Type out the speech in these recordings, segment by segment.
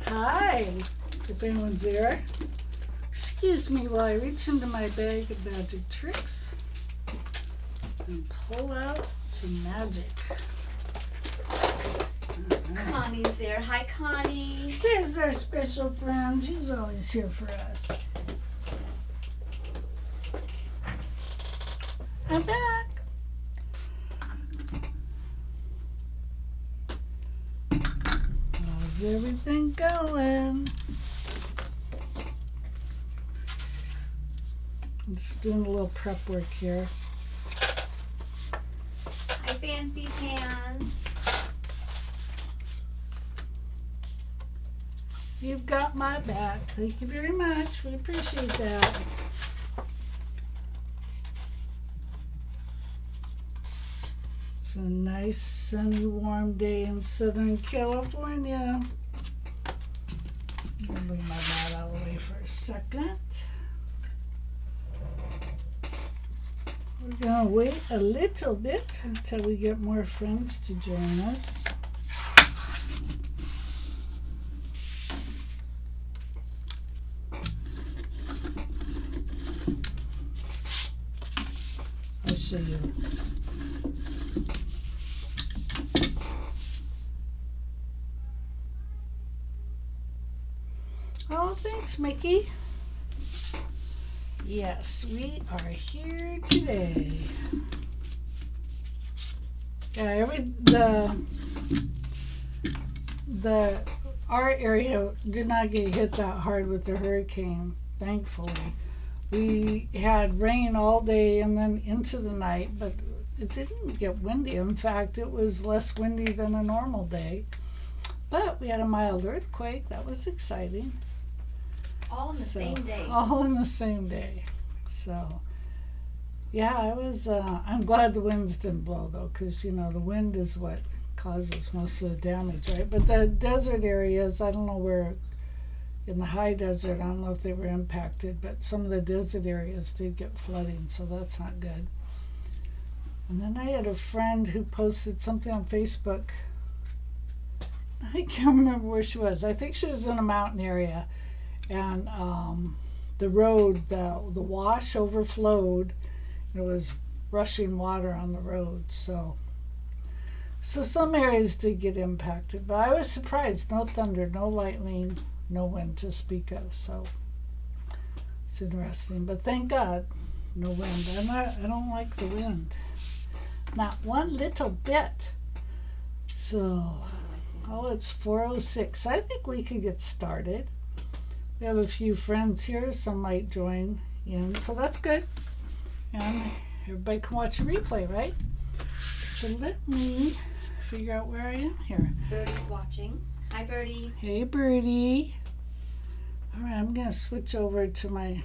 Hi, if anyone's there. Excuse me while I reach into my bag of magic tricks and pull out some magic. Connie's there. Hi, Connie. There's our special friend. She's always here for us. I'm back. How's everything going? I'm just doing a little prep work here. Hi, Fancy Pants. You've got my back. Thank you very much. We appreciate that. It's a nice, sunny, warm day in Southern California. I'll bring my mat out of the way for a second. We're going to wait a little bit until we get more friends to join us. I'll show you. Oh, thanks, Mickey. Yes, we are here today. Yeah, our area did not get hit that hard with the hurricane, thankfully. We had rain all day and then into the night, but it didn't get windy. In fact, it was less windy than a normal day. But we had a mild earthquake. That was exciting. All in the same day. All in the same day. So, yeah, I'm glad the winds didn't blow, though, because, the wind is what causes most of the damage, right? But the desert areas, I don't know where, in the high desert, I don't know if they were impacted, but some of the desert areas did get flooding, so that's not good. And then I had a friend who posted something on Facebook. I can't remember where she was. I think she was in a mountain area. And the road, the wash overflowed. It was rushing water on the road. So some areas did get impacted. But I was surprised. No thunder, no lightning, no wind to speak of. So it's interesting. But thank God, no wind. I don't like the wind. Not one little bit. So, it's 4:06. I think we could get started. We have a few friends here. Some might join in, so that's good. And everybody can watch the replay, right? So let me figure out where I am here. Birdie's watching. Hi, Birdie. Hey, Birdie. All right, I'm going to switch over to my...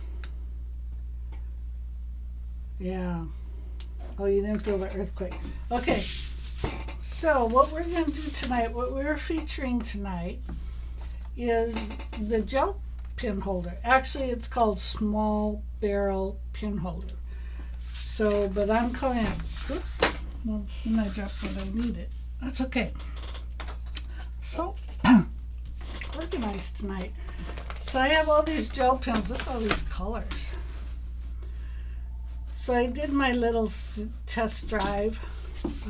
Yeah. Oh, you didn't feel the earthquake. Okay. So what we're going to do tonight, what we're featuring tonight, is the gel pin holder. Actually, it's called small barrel pin holder. So, but I'm calling it, oops, well, then I dropped what I needed. That's okay. So, organized tonight. So I have all these gel pins. Look at all these colors. So I did my little test drive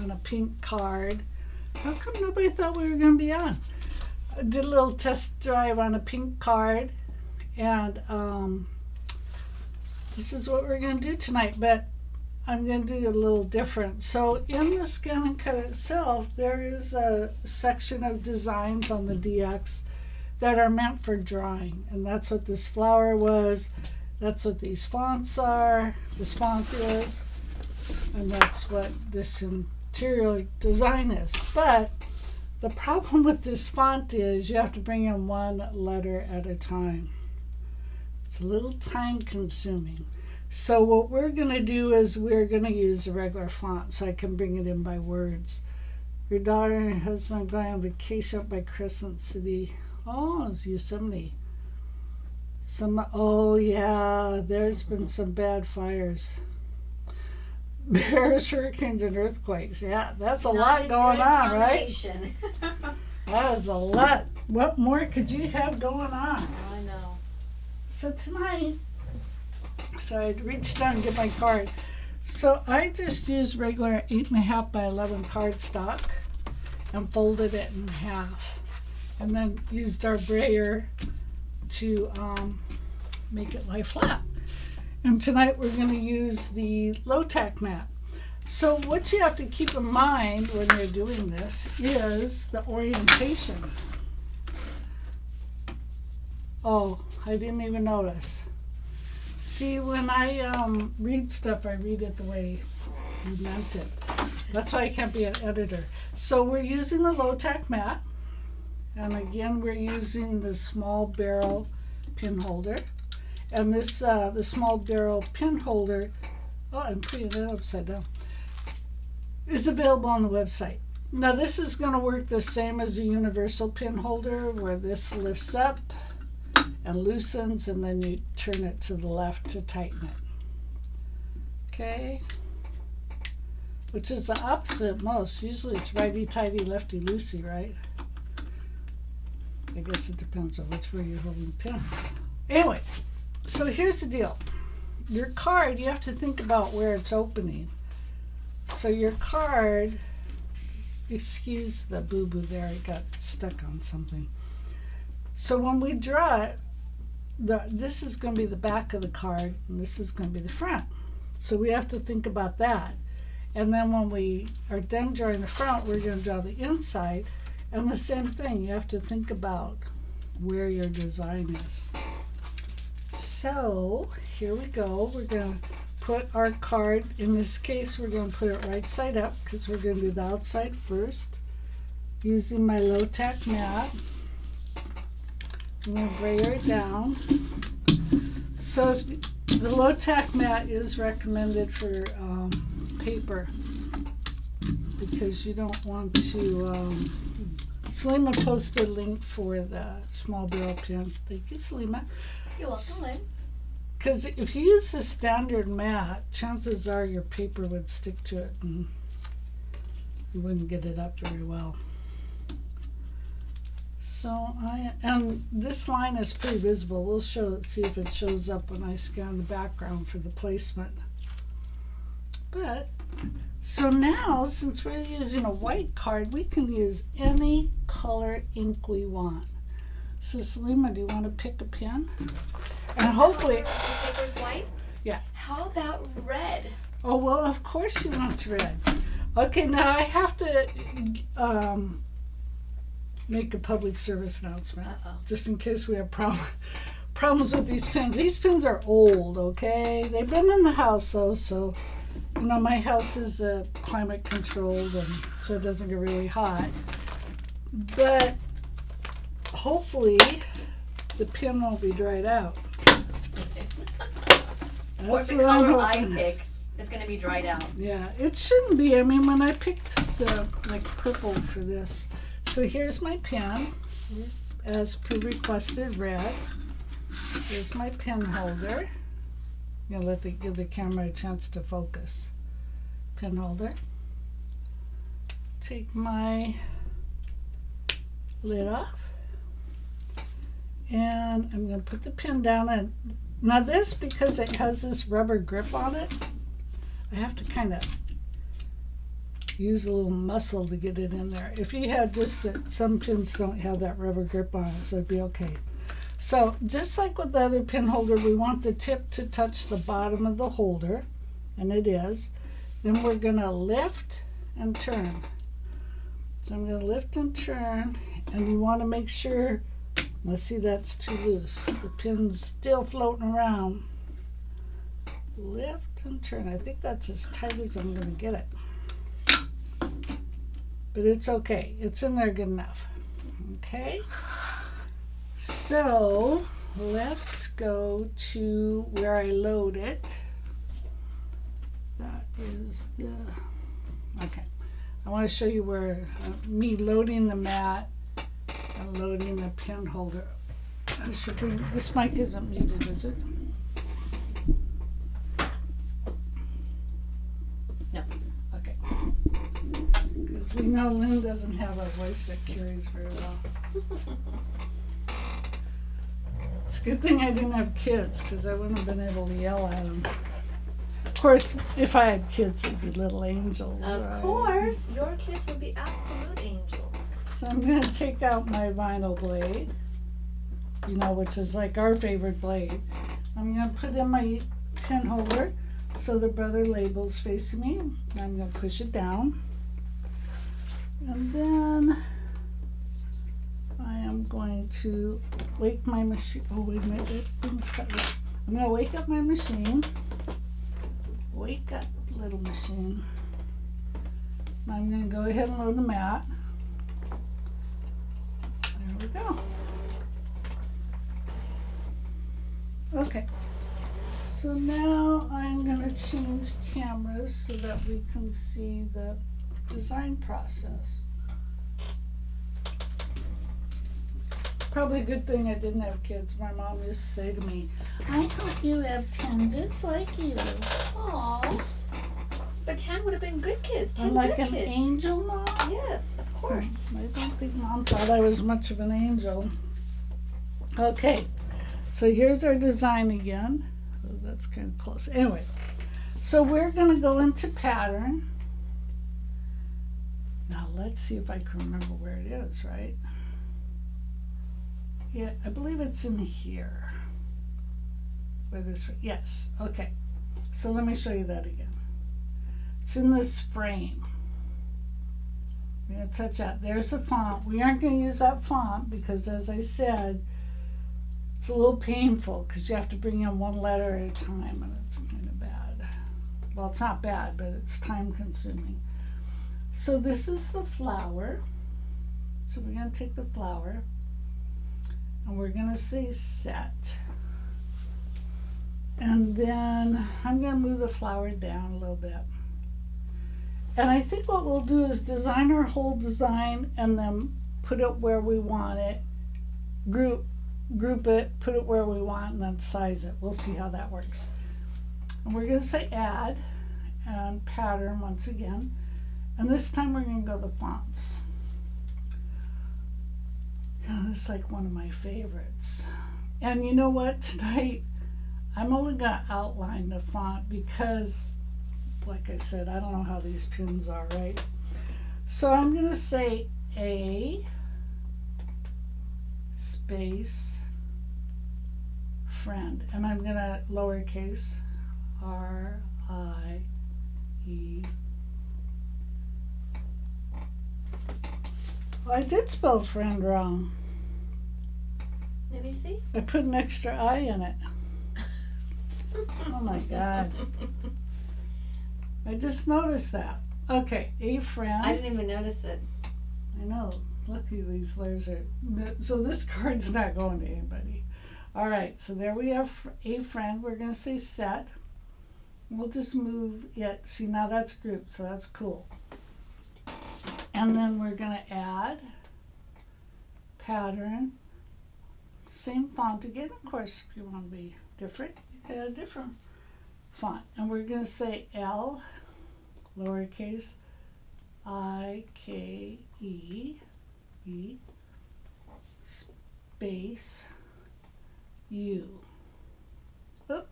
on a pink card. How come nobody thought we were going to be on? I did a little test drive on a pink card, and this is what we're going to do tonight, but I'm going to do a little different. So in the Scan and Cut itself, there is a section of designs on the DX that are meant for drawing, and that's what this flower was. That's what these fonts are. This font is. And that's what this interior design is. But the problem with this font is you have to bring in one letter at a time. It's a little time consuming. So what we're going to do is we're going to use a regular font so I can bring it in by words. Your daughter and your husband going on vacation up by Crescent City. Oh, it's Yosemite. Oh yeah, there's been some bad fires. Bears, hurricanes, and earthquakes. Yeah, that's a lot going on, right? That is a lot What more could you have going on? I know. So tonight, so I reached down to get my card. So I just used regular 8.5 by 11 cardstock and folded it in half, and then used our brayer to make it lie flat. And tonight we're going to use the low-tack mat. So what you have to keep in mind when you're doing this is the orientation. Oh, I didn't even notice. See, when I read stuff, I read it the way you meant it. That's why I can't be an editor. So we're using the low-tack mat. And again, we're using the small barrel pin holder. And this, the small barrel pin holder, oh, I'm putting it upside down, is available on the website. Now this is going to work the same as a universal pin holder, where this lifts up and loosens, and then you turn it to the left to tighten it. Okay? Which is the opposite of most. Usually it's righty-tighty, lefty-loosey, right? I guess it depends on which way you're holding the pin. Anyway, so here's the deal. Your card, you have to think about where it's opening. So your card, excuse the boo-boo there, it got stuck on something. So when we draw it, this is going to be the back of the card, and this is going to be the front. So we have to think about that. And then when we are done drawing the front, we're going to draw the inside. And the same thing, you have to think about where your design is. So here we go. We're going to put our card, in this case, we're going to put it right side up because we're going to do the outside first. Using my low-tack mat. I'm going to brayer it down. So the low-tack mat is recommended for paper because you don't want to. Selima posted a link for the small barrel pin. Thank you, Selima. You're welcome, Lynn. Because if you use the standard mat, chances are your paper would stick to it and you wouldn't get it up very well. So and this line is pretty visible. We'll see if it shows up when I scan the background for the placement. But so now, since we're using a white card, we can use any color ink we want. So Selima, do you want to pick a pen? And hopefully, The paper's white? Yeah. How about red? Oh, well, of course she wants red. Okay, now I have to make a public service announcement. Uh-oh. Just in case we have problems with these pens. These pens are old, okay? They've been in the house, though, so, you know, my house is climate controlled, and so it doesn't get really hot. But hopefully the pen won't be dried out. Or That's the what I'm color I hoping. pick is going to be dried out. Yeah, it shouldn't be. I mean, when I picked the purple for this, so here's my pen, as per requested, red. Here's my pen holder. I'm gonna give the camera a chance to focus. Pen holder. Take my lid off, and I'm gonna put the pen down. And now this, because it has this rubber grip on it, I have to kind of use a little muscle to get it in there. If you had just some pins don't have that rubber grip on it, so it'd be okay. So just like with the other pin holder, we want the tip to touch the bottom of the holder, and it is. Then we're gonna lift and turn. So I'm gonna lift and turn, and you want to make sure, let's see, that's too loose. The pin's still floating around. Lift and turn. I think that's as tight as I'm gonna get it. But it's okay. It's in there good enough. Okay. So let's go to where I load it. That is the, okay. I want to show you where me loading the mat and loading the pen holder. This mic isn't muted, is it? No. Okay. Because As we know, Lynn doesn't have a voice that carries very well. It's a good thing I didn't have kids, because I wouldn't have been able to yell at them. Of course, if I had kids, it'd be little angels. Of right? course, your kids would be absolute angels. So I'm going to take out my vinyl blade, which is like our favorite blade. I'm going to put in my pen holder so the brother label's facing me. I'm going to push it down. And then I am going to wake my machine. Oh, wait a minute. I'm going to wake up my machine. Wake up, little machine. I'm going to go ahead and load the mat. There we go. Okay. So now I'm going to change cameras so that we can see the design process. Probably a good thing I didn't have kids. My mom used to say to me, I hope you have 10 just like you. Aww. But 10 would have been good kids. 10 I'm like good an kids. angel mom. Yes, of course. I don't think Mom thought I was much of an angel. Okay, so here's our design again. Oh, that's kind of close. Anyway, so we're going to go into pattern. Now let's see if I can remember where it is, right? Yeah, I believe it's in here. Where this, yes, okay. So let me show you that again. It's in this frame. We're going to touch that. There's the font. We aren't going to use that font because, as I said, it's a little painful because you have to bring in one letter at a time, and it's kind of bad. Well, it's not bad, but it's time consuming. So this is the flower. So we're going to take the flower and we're going to say set. And then I'm going to move the flower down a little bit. And I think what we'll do is design our whole design and then put it where we want it, group it, put it where we want, and then size it. We'll see how that works. And we're going to say add and pattern once again. And this time we're going to go the fonts. This is like one of my favorites. And you know what? Tonight I'm only going to outline the font because, like I said, I don't know how these pins are, right? So I'm going to say A space friend. And I'm going to lowercase R-I-E. Well, I did spell friend wrong. Let me see. I put an extra I in it. Oh my God. I just noticed that. Okay, a friend. I didn't even notice it. I know. Lucky these layers are. So this card's not going to anybody. All right, so there we have a friend. We're going to say set. We'll just move it. See, now that's grouped, so that's cool. And then we're going to add pattern. Same font again. Of course, if you want to be different, you can add a different font. And we're going to say L, lowercase, I-K-E, E, space, U. Oop.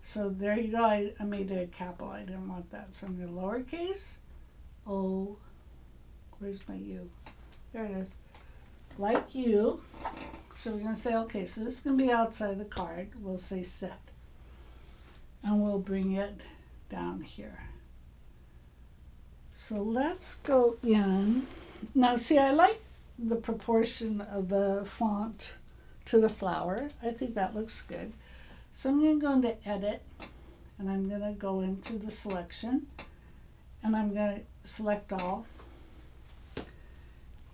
So there you go. I made it a capital. I didn't want that. So I'm going to lowercase, O, where's my U? There it is. Like you. So we're going to say, okay, so this is going to be outside the card. We'll say set. And we'll bring it down here. So let's go in. Now, see, I like the proportion of the font to the flower. I think that looks good. So I'm going to go into edit, and I'm going to go into the selection, and I'm going to select all.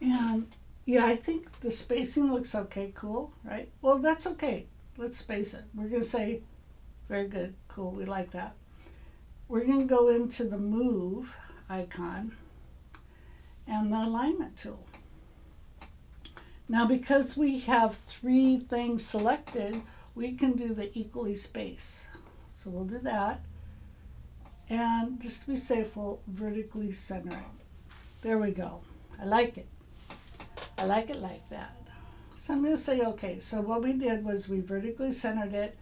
And yeah, I think the spacing looks okay, cool, right? Well, that's okay. Let's space it. We're going to say, very good, cool, we like that. We're going to go into the move icon and the alignment tool. Now, because we have 3 things selected, we can do the equally space. So we'll do that. And just to be safe, we'll vertically center it. There we go. I like it. I like it like that. So I'm going to say okay. So what we did was we vertically centered it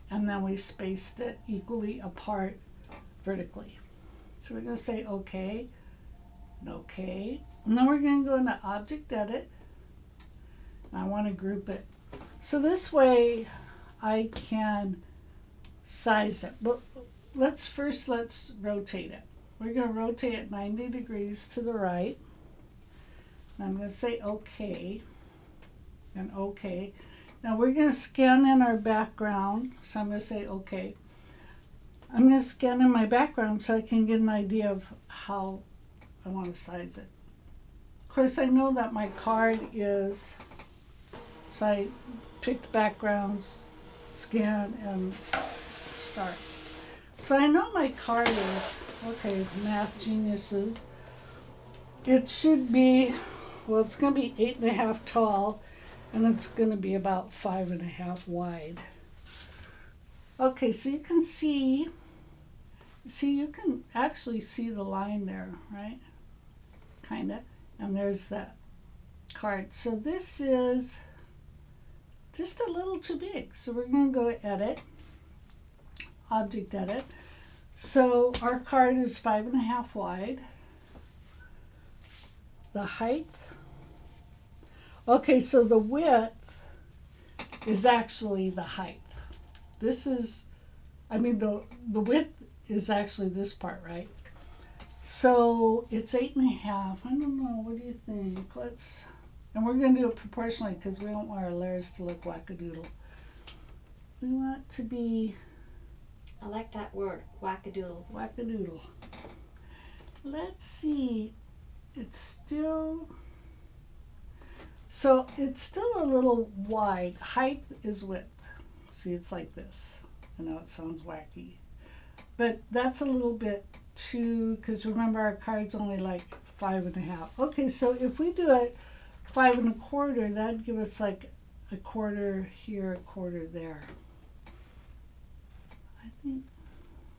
and then we spaced it equally apart vertically. So we're going to say okay and okay. And then we're going to go into Object Edit. And I want to group it. So this way I can size it. But let's rotate it. We're going to rotate it 90 degrees to the right. And I'm going to say okay and okay. Now we're going to scan in our background. So I'm going to say okay. I'm going to scan in my background so I can get an idea of how I want to size it. Of course, I know that my card is, so I picked backgrounds, scan, and start. So I know my card is, okay, Math Geniuses. It should be, well, it's going to be 8.5 tall, and it's going to be about 5.5 wide. Okay, so you can see, you can actually see the line there, right? Kind of. And there's that card. So this is just a little too big. So we're going to go Edit, Object Edit. So our card is 5.5 wide. The height. Okay, so the width is actually the height. This is, I mean, the width is actually this part, right? So it's 8.5. I don't know. What do you think? And we're going to do it proportionally because we don't want our layers to look wackadoodle. We want it to be I like that word, wackadoodle. wackadoodle. Let's see. It's still a little wide. Height is width. See, it's like this. I know it sounds wacky, but that's a little bit too, because remember our card's only like 5.5. Okay, so if we do it 5.25, that'd give us like a quarter here, a quarter there. I think,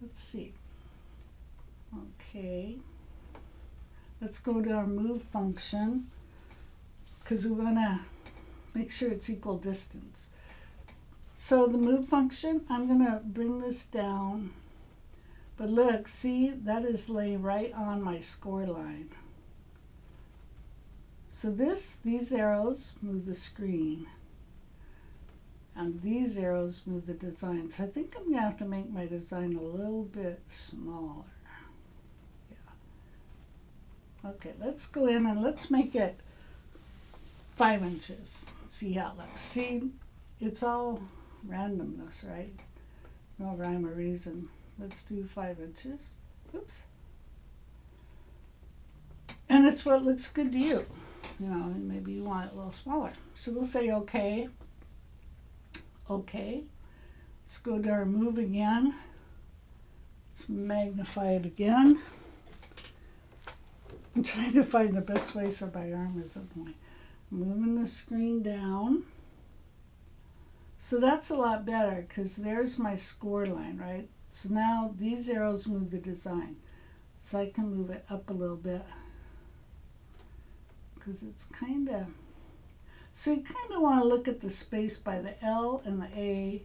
let's see. Okay. Let's go to our move function because we want to make sure it's equal distance. So the move function, I'm going to bring this down. But look, see, that is laying right on my score line. So these arrows move the screen. And these arrows move the design. So I think I'm going to have to make my design a little bit smaller. Okay, let's go in and let's make it 5 inches. See how it looks. See, it's all randomness, right? No rhyme or reason. Let's do 5 inches. Oops. And it's what looks good to you. You know, maybe you want it a little smaller. So we'll say okay. Okay. Let's go to our move again. Let's magnify it again. I'm trying to find the best way so my arm isn't going. Moving the screen down. So that's a lot better because there's my score line, right? So now these arrows move the design. So I can move it up a little bit because it's kind of, so you kind of want to look at the space by the L and the A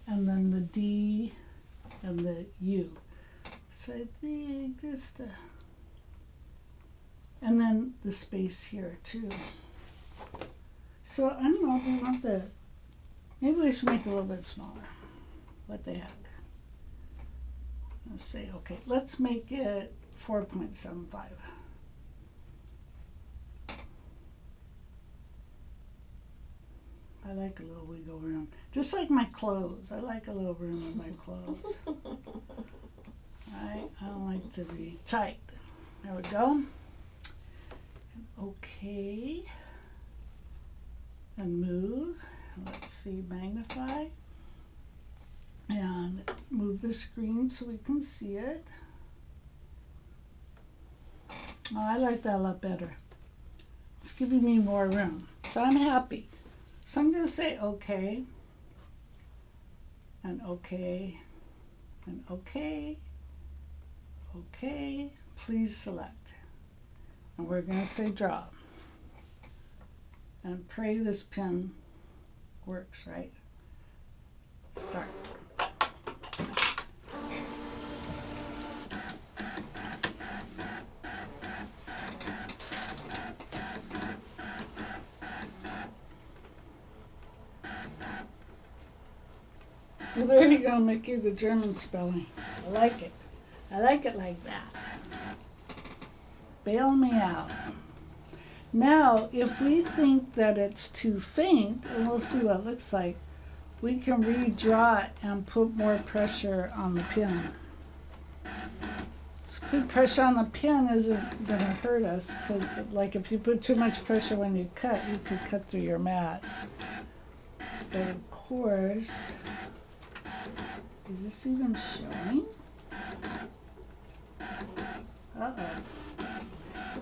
and then the D and the U. So I think just and then the space here too. So I don't know if we want maybe we should make it a little bit smaller. What the heck? Let's say, okay, let's make it 4.75. I like a little wiggle room. Just like my clothes. I like a little room in my clothes. I don't like to be tight. There we go. Okay. And move. Let's see, magnify. And move the screen so we can see it. Oh, I like that a lot better. It's giving me more room. So I'm happy. So I'm going to say okay. And okay. And okay. Okay. Please select. And we're going to say draw. And pray this pen works, right? Start. Well, there you go, Mickey, the German spelling. I like it. I like it like that. Bail me out. Now, if we think that it's too faint, and we'll see what it looks like, we can redraw it and put more pressure on the pin. So put pressure on the pin isn't going to hurt us, because like if you put too much pressure when you cut, you could cut through your mat. But of course, is this even showing? Uh-oh.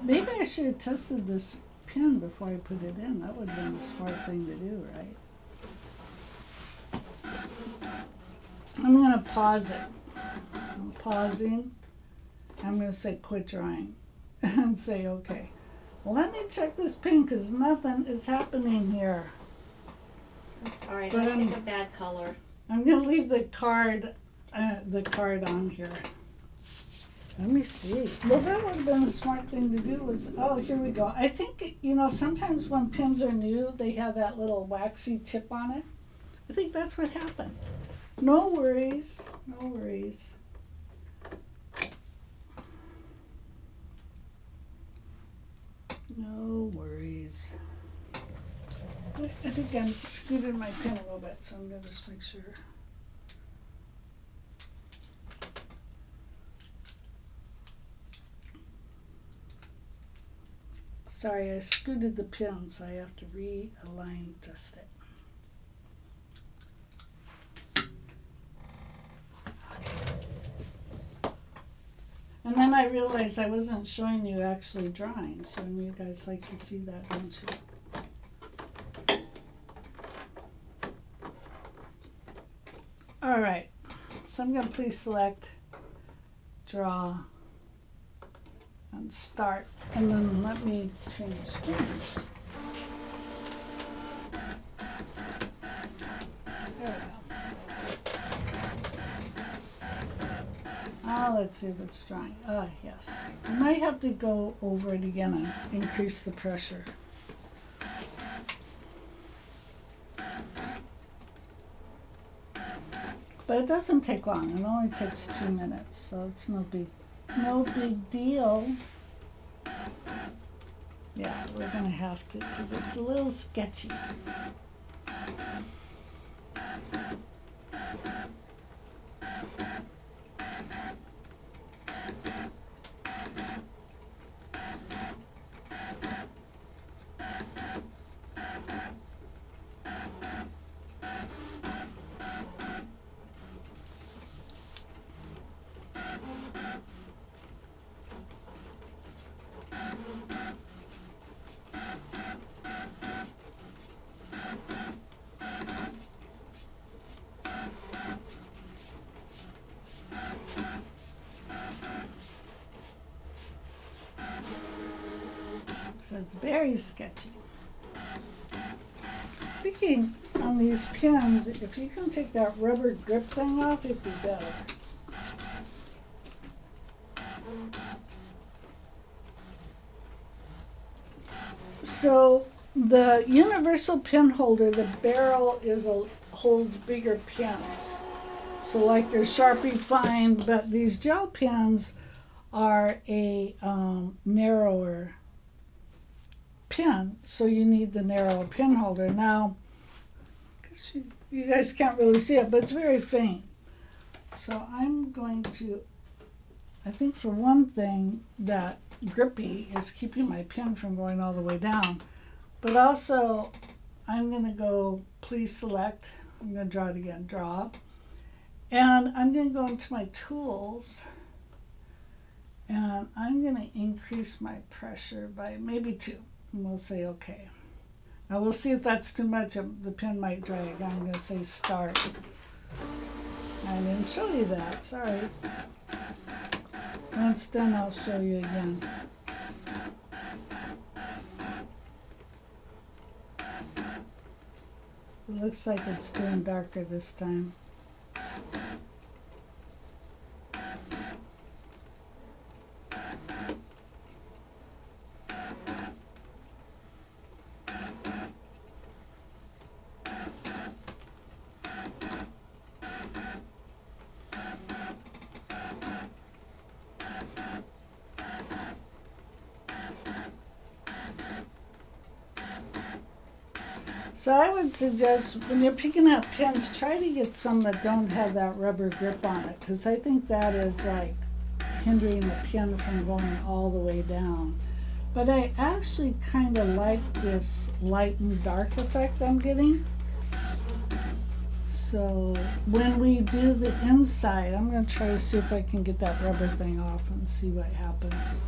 Maybe I should have tested this pin before I put it in. That would have been a smart thing to do, right? I'm going to pause it. I'm pausing. I'm going to say quit drawing and say okay. Well, let me check this pin because nothing is happening here. I'm sorry, But I picked a bad color. I'm going to leave the card on here. Let me see. Well, that would have been a smart thing to do was, oh, here we go. I think, sometimes when pins are new, they have that little waxy tip on it. I think that's what happened. No worries. No worries. No worries. I think I'm scooted my pin a little bit, so I'm going to just make sure. Sorry, I scooted the pin, so I have to realign just it. And then I realized I wasn't showing you actually drawing, so you guys like to see that, don't you? All right, so I'm going to please select, draw, and start, and then let me change screens. There we go. Let's see if it's drying. Yes. I might have to go over it again and increase the pressure. But it doesn't take long. It only takes 2 minutes, so it's no big deal. Yeah, we're gonna have to, because it's a little sketchy. So it's very sketchy. Thinking on these pins, if you can take that rubber grip thing off, it'd be better. So the universal pin holder, the barrel holds bigger pins. So like your Sharpie fine, but these gel pens are a narrower pin, so you need the narrow pin holder. Now, you guys can't really see it, but it's very faint. So I'm going to, I think for one thing, that grippy is keeping my pin from going all the way down. But also, I'm going to go, please select, I'm going to draw it again, draw. And I'm going to go into my tools, and I'm going to increase my pressure by maybe 2. And we'll say okay. Now we'll see if that's too much. The pin might drag. I'm going to say start. I didn't show you that. Sorry. When it's done, I'll show you again. It looks like it's doing darker this time. So I would suggest when you're picking out pins, try to get some that don't have that rubber grip on it, because I think that is like hindering the pin from going all the way down. But I actually kind of like this light and dark effect I'm getting. So when we do the inside, I'm going to try to see if I can get that rubber thing off and see what happens.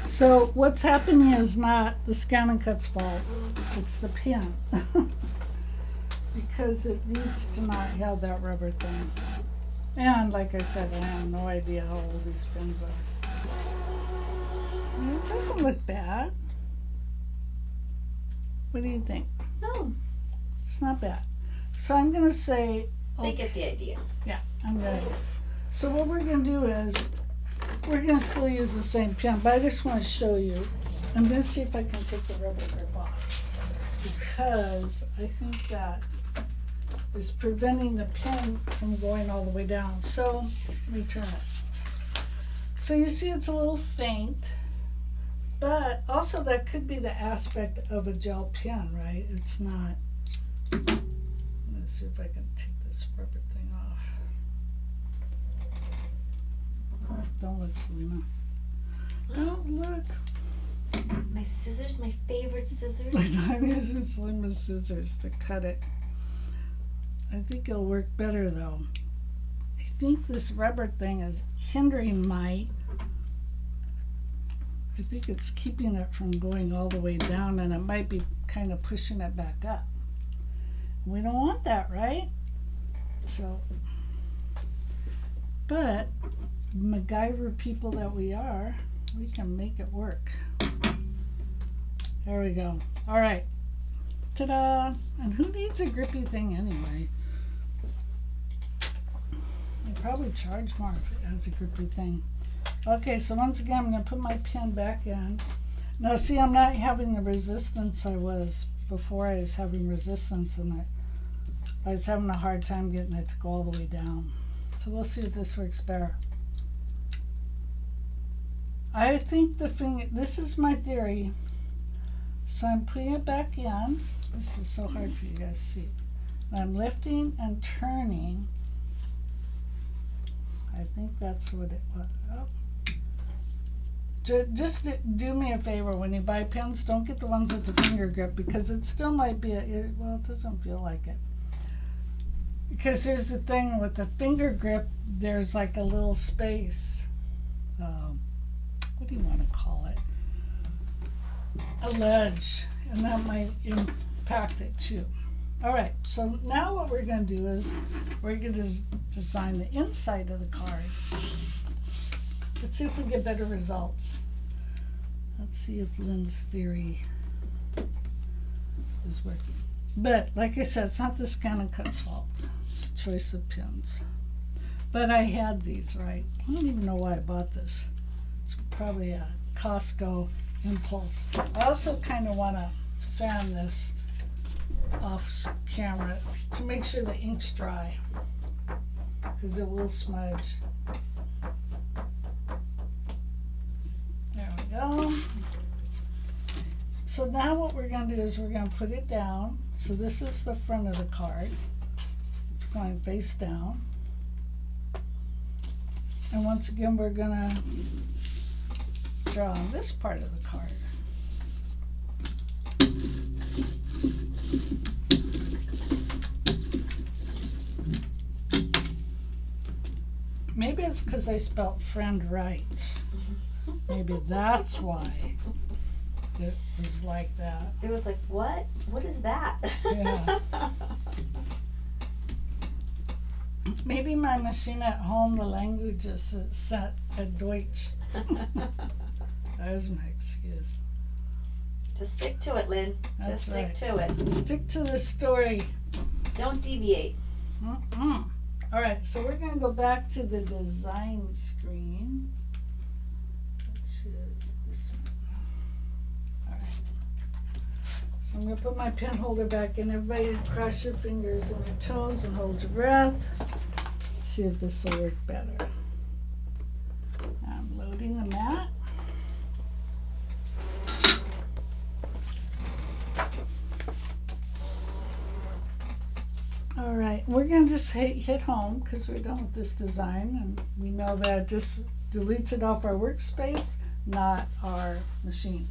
So what's happening is not the ScanNCut's fault, it's the pin. Because it needs to not have that rubber thing. And like I said, I have no idea how old these pins are. It doesn't look bad. What do you think? No, It's not bad. So I'm gonna say, they get the idea. yeah, I'm gonna. So what we're gonna do is, we're gonna still use the same pin, but I just wanna show you. I'm gonna see if I can take the rubber grip off, because I think that is preventing the pin from going all the way down. So let me turn it. So you see it's a little faint, but also that could be the aspect of a gel pin, right? It's not. Let's see if I can take this rubber thing off. Don't look, Selena. Don't look. My scissors, my favorite scissors. I'm using Selena's scissors to cut it. I think it'll work better though. I think this rubber thing is hindering I think it's keeping it from going all the way down, and it might be kind of pushing it back up. We don't want that, right? So, but MacGyver people that we are, we can make it work. There we go. All right. Ta-da! And who needs a grippy thing anyway? They probably charge more if it has a grippy thing. Okay, so once again, I'm going to put my pin back in. Now, see, I'm not having the resistance I was before. I was having resistance, and I was having a hard time getting it to go all the way down. So we'll see if this works better. I think this is my theory. So I'm putting it back in. This is so hard for you guys to see. I'm lifting and turning. I think that's what it was. Oh. Just do me a favor, when you buy pens, don't get the ones with the finger grip, because it still might be, well, it doesn't feel like it. Because here's the thing, with the finger grip, there's like a little space. What do you want to call it? A ledge, and that might impact it too. All right, so now what we're going to do is we're going to design the inside of the card. Let's see if we get better results. Let's see if Lynn's theory is working. But like I said, it's not the ScanNCut's fault. It's a choice of pins. But I had these, right? I don't even know why I bought this. It's probably a Costco impulse. I also kind of want to fan this off camera to make sure the ink's dry, because it will smudge. There we go. So now what we're going to do is we're going to put it down. So this is the front of the card. It's going face down. And once again, we're going to draw on this part of the card. Maybe it's because I spelt friend right. Maybe that's why. it was like that. It was like, what? What is that? Yeah. Maybe my machine at home, the language is set at Deutsch. That is my excuse. Just stick to it, Lynn. That's Just stick right. to it. Stick to the story. Don't deviate. Mm-mm. All right, so we're going to go back to the design screen, which is this one. All right. So I'm going to put my pen holder back in. Everybody cross your fingers and your toes and hold your breath. Let's see if this will work better. I'm loading the mat. All right, we're going to just hit home because we're done with this design, and we know that it just deletes it off our workspace, not our machine.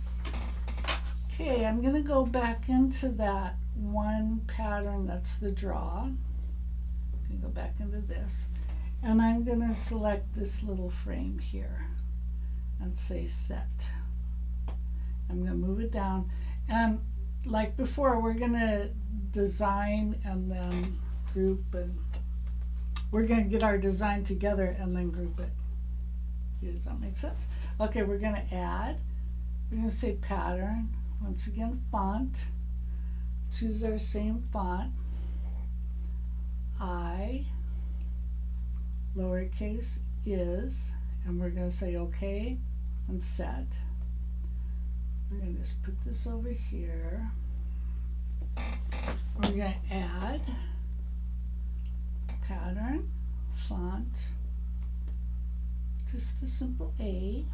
Okay, I'm going to go back into that one pattern that's the draw. I'm going to go back into this, and I'm going to select this little frame here and say set. I'm going to move it down, and like before, we're going to design and then group, and we're going to get our design together and then group it. Does that make sense? Okay, we're going to add. We're going to say pattern. Once again, font. Choose our same font. I, lowercase, is, and we're going to say okay and set. We're going to just put this over here. We're going to add pattern, font, just a simple A,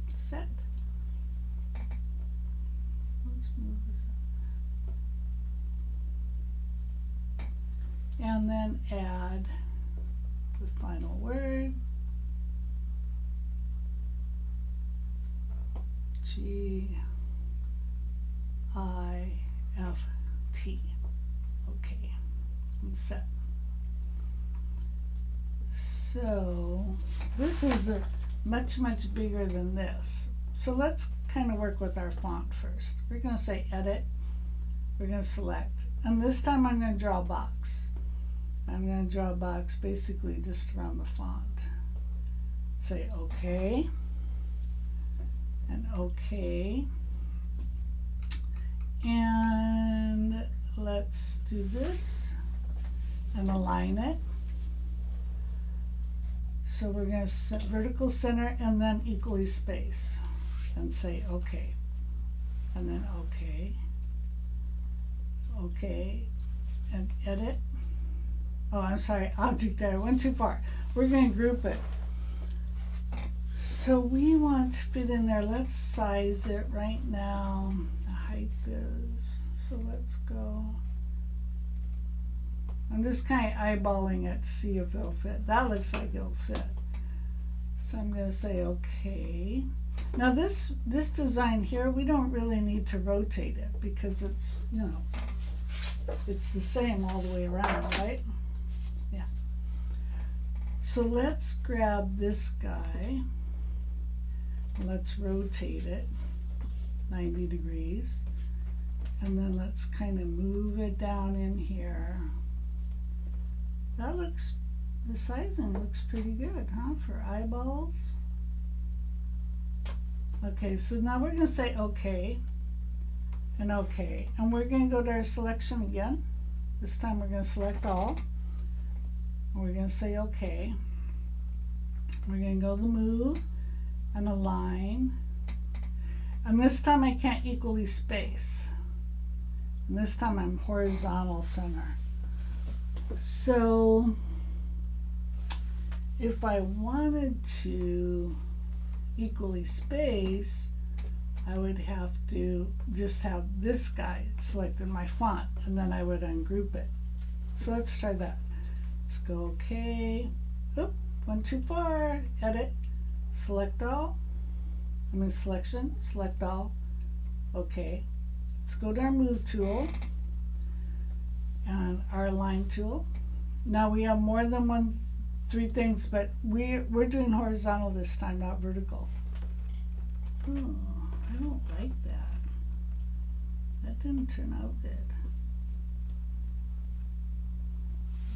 set. Let's move this up. And then add the final word. G-I-F-T. Okay, and set. So this is much bigger than this. So let's kind of work with our font first. We're going to say edit. We're going to select. And this time I'm going to draw a box. I'm going to draw a box basically just around the font. Say okay. And okay. And let's do this and align it. So we're going to set vertical center and then equally space and say okay. And then okay. Okay. And edit. Oh, I'm sorry, object there. I went too far. We're going to group it. So we want to fit in there. Let's size it right now. The height is, so let's go. I'm just kind of eyeballing it to see if it'll fit. That looks like it'll fit. So I'm going to say okay. Now this design here, we don't really need to rotate it because it's, you know, it's the same all the way around, right? Yeah. So let's grab this guy. Let's rotate it 90 degrees. And then let's kind of move it down in here. That looks, the sizing looks pretty good, huh, for eyeballs? Okay, so now we're going to say okay and okay. And we're going to go to our selection again. This time we're going to select all. And we're going to say okay. We're going to go to move and align. And this time I can't equally space. And this time I'm horizontal center. So if I wanted to equally space, I would have to just have this guy selected my font, and then I would ungroup it. So let's try that. Let's go okay. Oop, went too far. Edit. Select all. I'm in selection. Select all. Okay. Let's go to our move tool and our align tool. Now we have more than three things, but we're doing horizontal this time, not vertical. Oh, I don't like that. That didn't turn out good.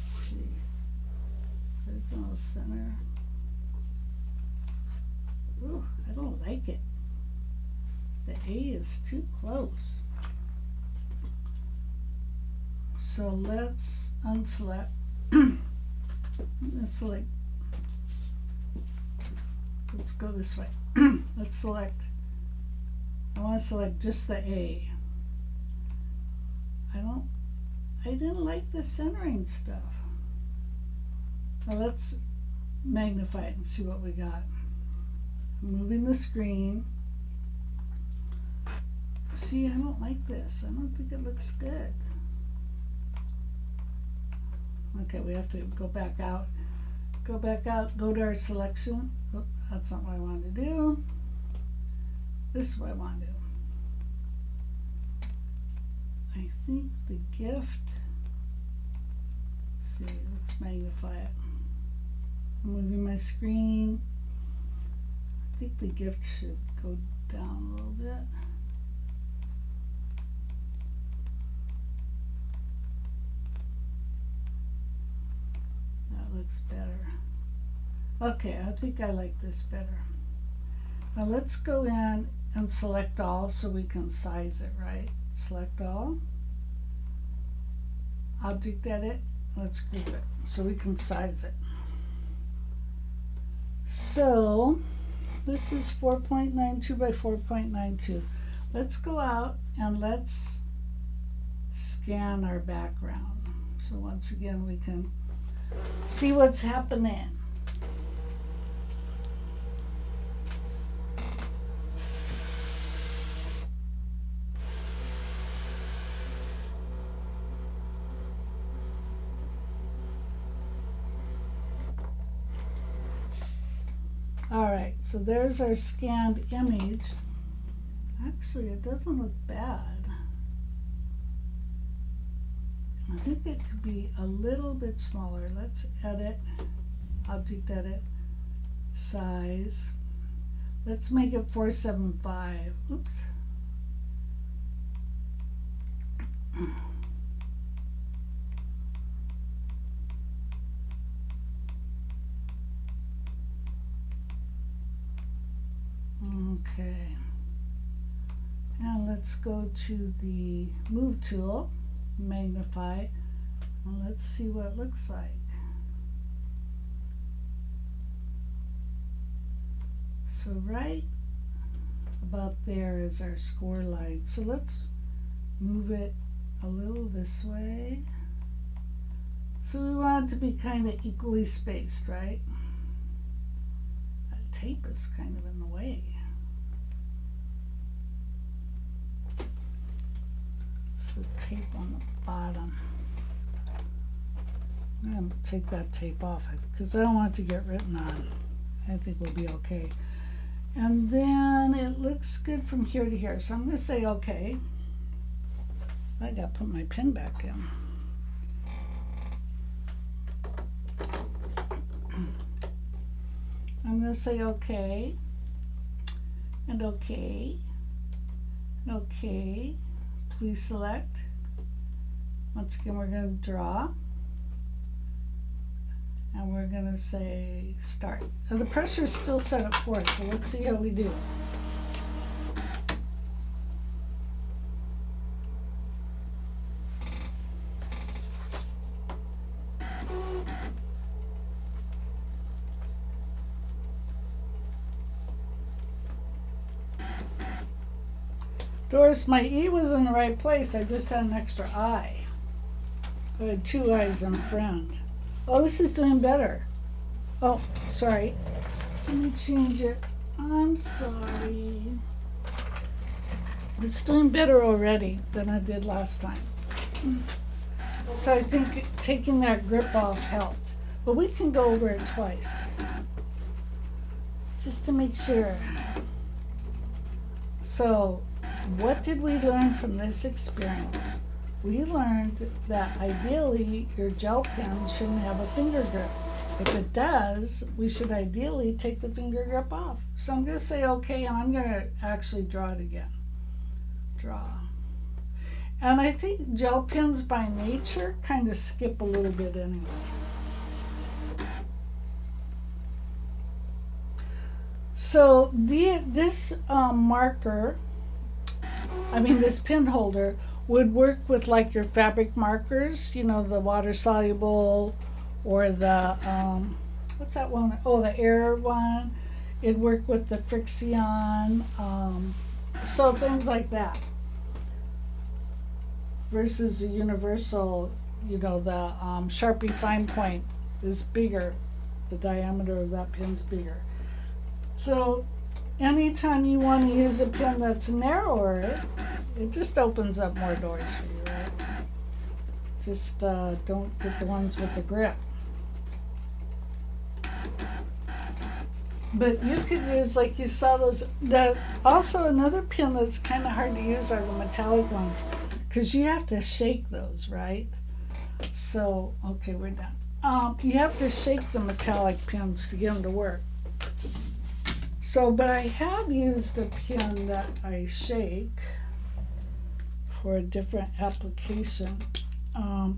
Let's see. Horizontal center. Ooh, I don't like it. The A is too close. So let's unselect. Let's select. Let's go this way. Let's select. I want to select just the A. I didn't like the centering stuff. Now let's magnify it and see what we got. I'm moving the screen. See, I don't like this. I don't think it looks good. Okay, we have to go back out. Go back out, go to our selection. Oh, that's not what I wanted to do. This is what I want to do. I think the gift, let's see, let's magnify it. I'm moving my screen. I think the gift should go down a little bit. That looks better. Okay, I think I like this better. Now let's go in and select all so we can size it, right? Select all. Object edit. Let's group it so we can size it. So this is 4.92 by 4.92. Let's go out and let's scan our background. So once again we can see what's happening. Alright, so there's our scanned image. Actually, it doesn't look bad. I think it could be a little bit smaller. Let's edit, object edit, size. Let's make it 475. Oops. Okay, and let's go to the move tool, magnify, and let's see what it looks like. So right about there is our score line. So let's move it a little this way. So we want it to be kind of equally spaced, right? That tape is kind of in the way. The tape on the bottom. I'm going to take that tape off because I don't want it to get written on. I think we'll be okay. And then it looks good from here to here. So I'm going to say okay. I got to put my pen back in. I'm going to say okay. And okay. And okay. Please select. Once again, we're going to draw. And we're going to say start. Now the pressure is still set at 4, so let's see how we do. Doris, my E was in the right place. I just had an extra I. I had 2 I's and a friend. Oh, this is doing better. Oh, sorry. Let me change it. I'm sorry. It's doing better already than I did last time. So I think taking that grip off helped. But we can go over it twice. Just to make sure. So, what did we learn from this experience? We learned that ideally your gel pen shouldn't have a finger grip. If it does, we should ideally take the finger grip off. So I'm going to say okay, and I'm going to actually draw it again. Draw. And I think gel pens by nature kind of skip a little bit anyway. So this marker, this pen holder would work with like your fabric markers, the water soluble or the, what's that one? Oh, the air one. It'd work with the Frixion, so things like that. Versus the universal, the Sharpie fine point is bigger. The diameter of that pen's bigger. So anytime you want to use a pen that's narrower, it just opens up more doors for you, right? Just don't get the ones with the grip. But you could use, like you saw those, also another pen that's kind of hard to use are the metallic ones, because you have to shake those, right? So, okay, we're done. You have to shake the metallic pens to get them to work. So, but I have used a pen that I shake for a different application. I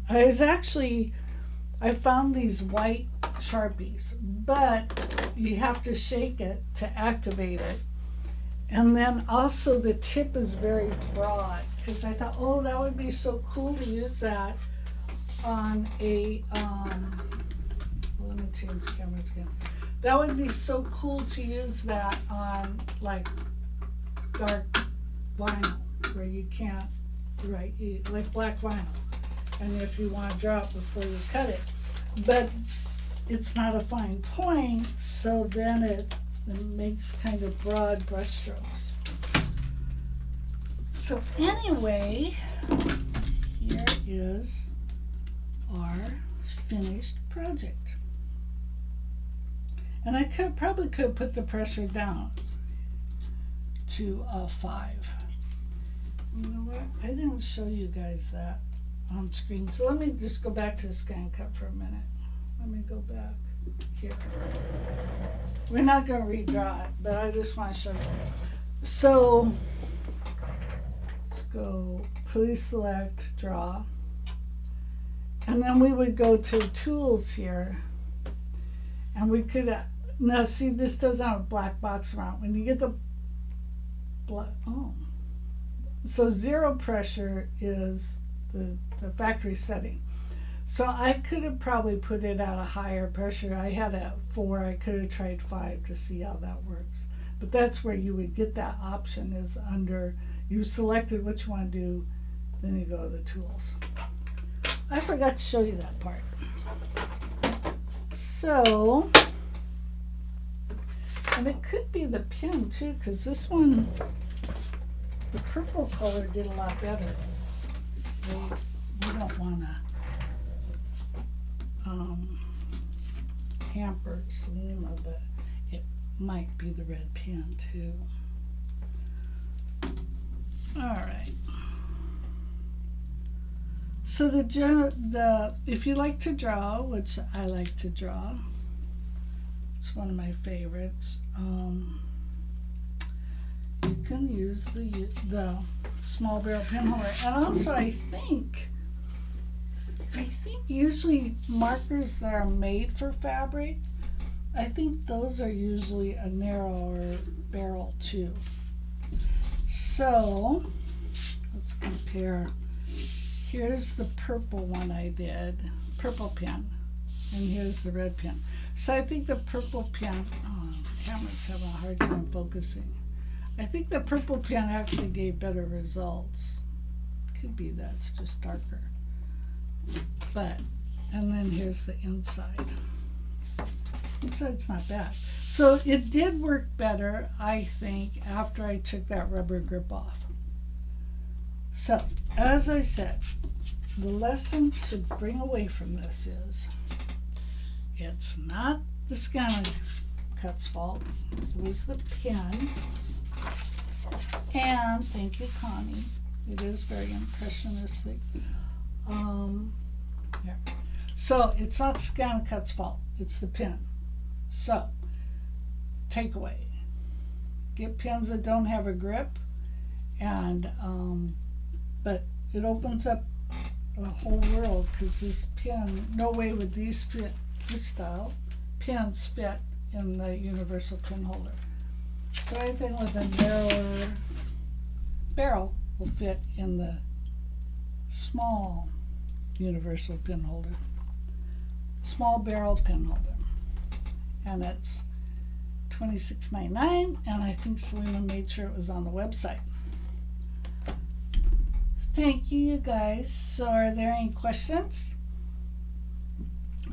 found these white Sharpies, but you have to shake it to activate it. And then also the tip is very broad, because I thought, oh, that would be so cool to use that on a, let me change cameras again. That would be so cool to use that on like dark vinyl where you can't, right, like black vinyl. And if you want to draw it before you cut it. But it's not a fine point, so then it makes kind of broad brush strokes. So anyway, here is our finished project. And I probably could put the pressure down to 5. You know what? I didn't show you guys that on screen. So let me just go back to the ScanCut for a minute. Let me go back here. We're not going to redraw it, but I just want to show you. So let's go Police Select, Draw. And then we would go to Tools here. And we could, now see, this doesn't have a black box around. When you get the black, so 0 pressure is the factory setting. So I could have probably put it at a higher pressure. I had a 4, I could have tried 5 to see how that works. But that's where you would get that option, is under, you selected what you want to do, then you go to the tools. I forgot to show you that part. So, and it could be the pen too, because this one, the purple color did a lot better. We don't want to hamper Selima, but it might be the red pen too. All right. So if you like to draw, which I like to draw, it's one of my favorites. You can use the small barrel pen holder, and also I think usually markers that are made for fabric, I think those are usually a narrower barrel too. So let's compare. Here's the purple one I did, purple pen, and here's the red pen. So I think the purple pen, camera's having a hard time focusing. I think the purple pen actually gave better results. Could be that's just darker. But, and then here's the inside. Inside's not bad. So it did work better, I think, after I took that rubber grip off. So, as I said, the lesson to bring away from this is, it's not the ScanCut's fault. It was the pen. And thank you, Connie. It is very impressionistic. Yeah. So it's not ScanCut's fault, it's the pin. So, takeaway. Get pins that don't have a grip, and but it opens up a whole world, because this pin, no way would this style pins fit in the universal pin holder. So anything with a narrower barrel will fit in the small universal pin holder, small barrel pin holder, and it's $26.99, and I think Selena made sure it was on the website. Thank you, you guys. So are there any questions?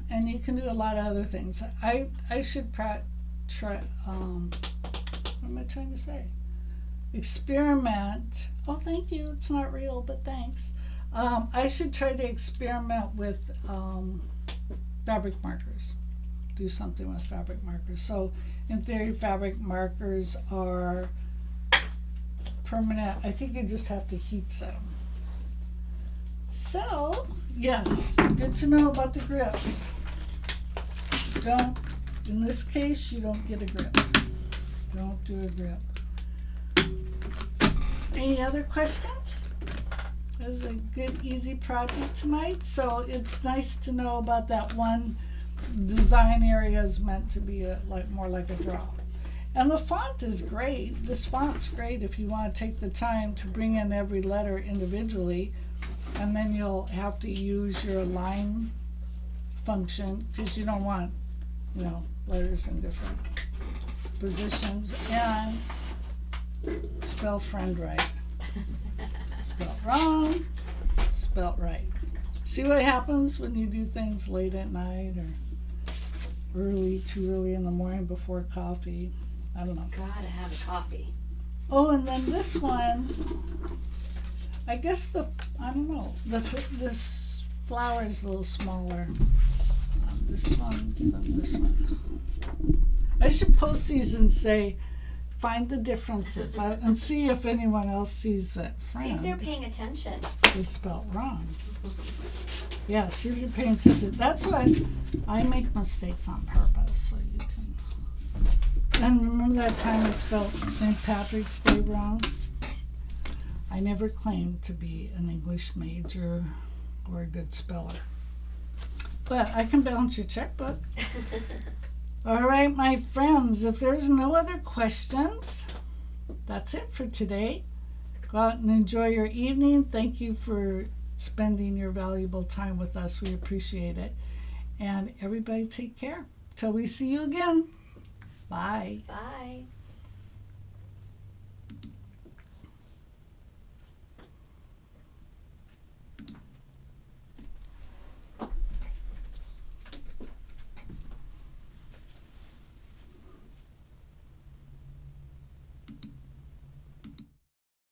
And you can do a lot of other things. I should try, what am I trying to say? Experiment. Oh, thank you. It's not real, but thanks. I should try to experiment with fabric markers. Do something with fabric markers. So in theory, fabric markers are permanent. I think you just have to heat set them. So, yes, good to know about the grips. In this case, you don't get a grip. Don't do a grip. Any other questions? It was a good, easy project tonight. So it's nice to know about that one design area is meant to be more like a draw. And the font is great. This font's great if you want to take the time to bring in every letter individually, and then you'll have to use your line function, because you don't want, letters in different positions, and spell friend right. Spelled wrong, spelled right. See what happens when you do things late at night or too early in the morning before coffee. I don't know. Gotta have a coffee. Oh, and then this one, I guess this flower is a little smaller on this one than this one. I should post these and say, find the differences and see if anyone else sees that See if they're paying attention. is spelled wrong. Yeah, see if you're paying attention. That's what I make mistakes on purpose, so you can. And remember that time I spelled St. Patrick's Day wrong? I never claimed to be an English major or a good speller. But I can balance your checkbook. All right, my friends, if there's no other questions, that's it for today. Go out and enjoy your evening. Thank you for spending your valuable time with us. We appreciate it. And everybody take care. Till we see you again. Bye. Bye.